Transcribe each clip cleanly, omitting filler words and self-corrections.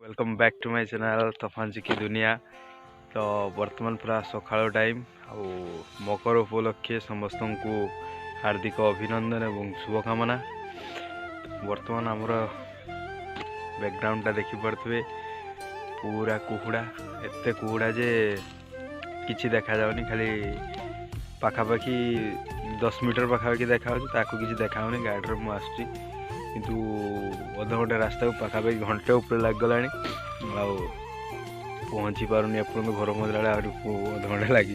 Welcome back to my channel Tafan ji की दुनिया। तो वर्तमान पूरा सकाळ टाइम आउ मकर उपलक्षे समस्त को हार्दिक अभिनंदन एवं शुभकामना। वर्तमान आमर बैकग्राउंड देखि पड़े पूरा कुहुड़ा एत कुहुड़ा जे किसी देखा जाऊनी, खाली पाखापाखि 10 मीटर पाखापाखि देखा किसी देखा गाड़ी में आसुची किंतु अध घंटे रास्ता को पाखापाखि घंटे ऊपर लग गला पहुँची पारुनी एपर्तंत घर पहुँचला अध घंटे लग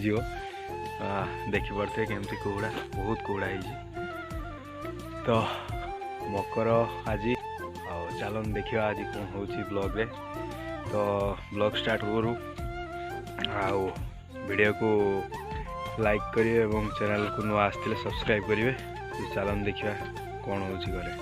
देखिपे केमती कुहुड़ा बहुत कुहुड़ा तो मकर आज चलन देखा आज कौन हो ब्लॉग रे। तो ब्लॉग स्टार्ट करूँ आउ वीडियो को लाइक करेंगे और चैनल को नुआ आसते सब्सक्राइब करेंगे। तो चलन देखा कौन हो घरे।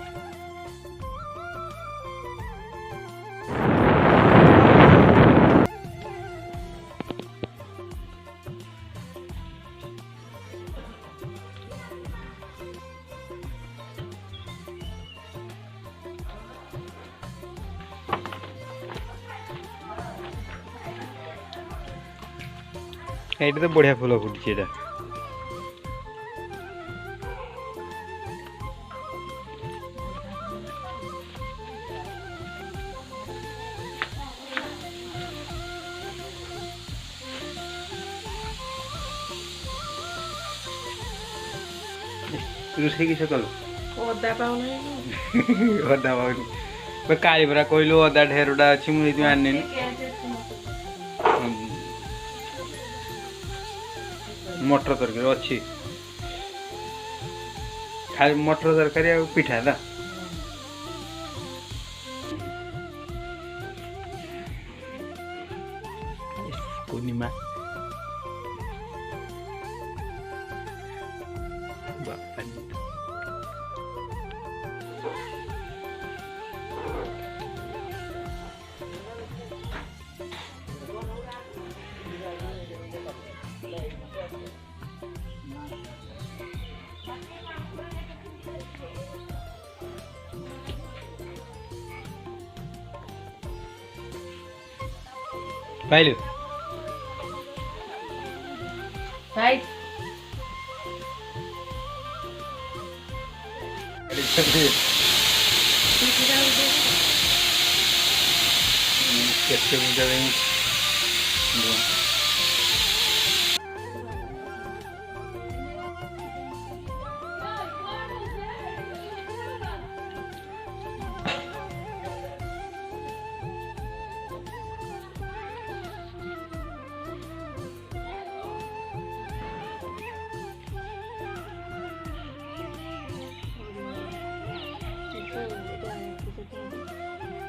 ये तो बढ़िया फूल फुटी एटा रोषे किस कल अदा पाऊनी काली परा कहलु अदा ढेरुटा अच्छी मुझे आने मटर तरकारी अच्छी खाली मटर तरकारी आ पिठा ना पूर्णिमा पाइलु भाई कैसे मुझे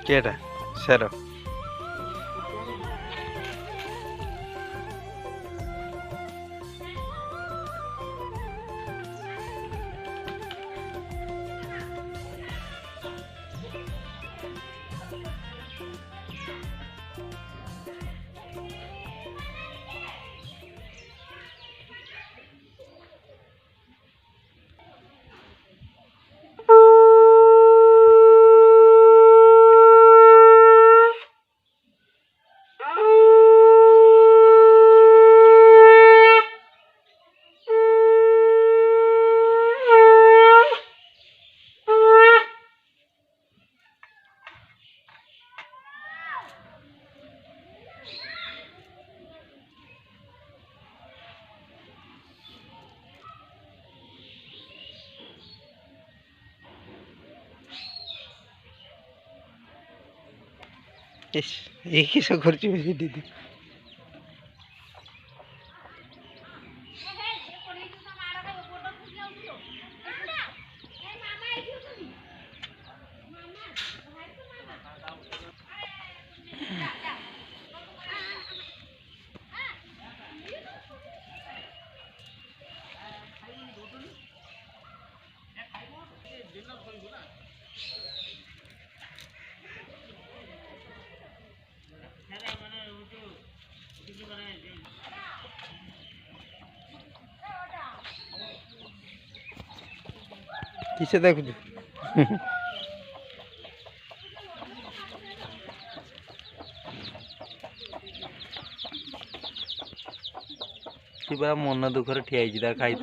केटा सर एक ही सब खर्च में दीदी किसे देखु सी पूरा मन दुखर ठिया ता खाई